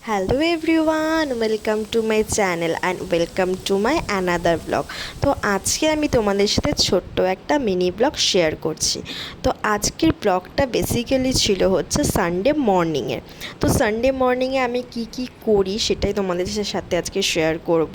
Hello everyone, welcome to my channel and welcome to my another blog. তো আজকে আমি তোমাদের সাথে ছোট্ট একটা মিনি ব্লগ শেয়ার করছি। তো আজকের ব্লগটা বেসিক্যালি ছিল হচ্ছে সানডে মর্নিংয়ের। তো সানডে মর্নিংয়ে আমি কি কি করি সেটাই তোমাদের সাথে আজকে শেয়ার করব।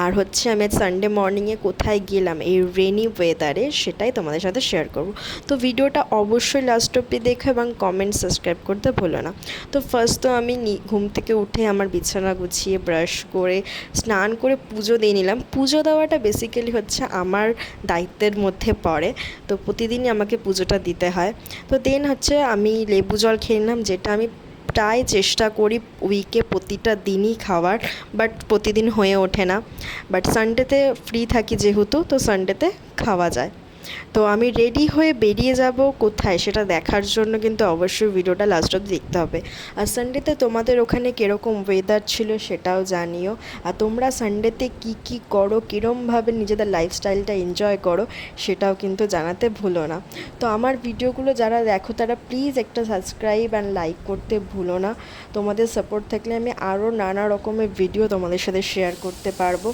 আর হচ্ছে আমি সানডে মর্নিংয়ে কোথায় গেলাম এই রেনি ওয়েদারে সেটাই তোমাদের সাথে শেয়ার করব। তো ভিডিওটা অবশ্যই লাস্ট অব্দি দেখো এবং কমেন্ট সাবস্ক্রাইব করতে ভুলো না। তো ফার্স্ট তো আমি ঘুম থেকে উঠে আমার বিছানা গুছিয়ে ব্রাশ করে স্নান করে পুজো দিয়ে নিলাম। পুজো দেওয়াটা বেসিক্যালি হচ্ছে আমার দায়িত্বের মধ্যে পড়ে, তো প্রতিদিনই আমাকে পুজোটা দিতে হয়। তো দেন হচ্ছে আমি লেবু জল খেয়ে নিলাম, যেটা আমি প্রায় চেষ্টা করি উইকে প্রতিটা দিনই খাওয়ার, বাট প্রতিদিন হয়ে ওঠে না। বাট সানডেতে ফ্রি থাকি যেহেতু, তো সানডেতে খাওয়া যায়। তো আমি রেডি হয়ে বেরিয়ে যাব কোথায় সেটা দেখার জন্য কিন্তু অবশ্যই ভিডিওটা লাস্ট অবধি দেখতে হবে। আর সানডেতে তোমাদের ওখানে কীরকম ওয়েদার ছিল সেটাও জানিও। আর তোমরা সানডেতে কি কি করো, কীরমভাবে নিজেদের লাইফস্টাইলটা এনজয় করো সেটাও কিন্তু জানাতে ভুলো না। তো আমার ভিডিওগুলো যারা দেখো তারা প্লিজ একটা সাবস্ক্রাইব অ্যান্ড লাইক করতে ভুলো না। তোমাদের সাপোর্ট থাকলে আমি আরও নানা রকমের ভিডিও তোমাদের সাথে শেয়ার করতে পারবো।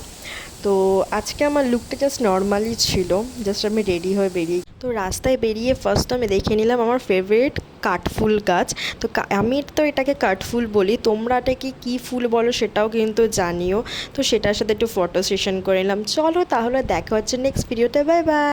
তো আজকে আমার লুকটা জাস্ট নর্মালি ছিল, জাস্ট আমি রেডি হয়ে বেরিয়ে তো রাস্তায় বেরিয়ে ফার্স্ট আমি দেখে নিলাম আমার ফেভারিট কাঠফুল গাছ। তো আমি তো এটাকে কাঠফুল বলি, তোমরা এটাকে কী ফুল বলো সেটাও কিন্তু জানিও। তো সেটার সাথে একটু ফটো সেশন করে নিলাম। চলো তাহলে দেখা হচ্ছে নেক্সট ভিডিওতে, বাই বাই।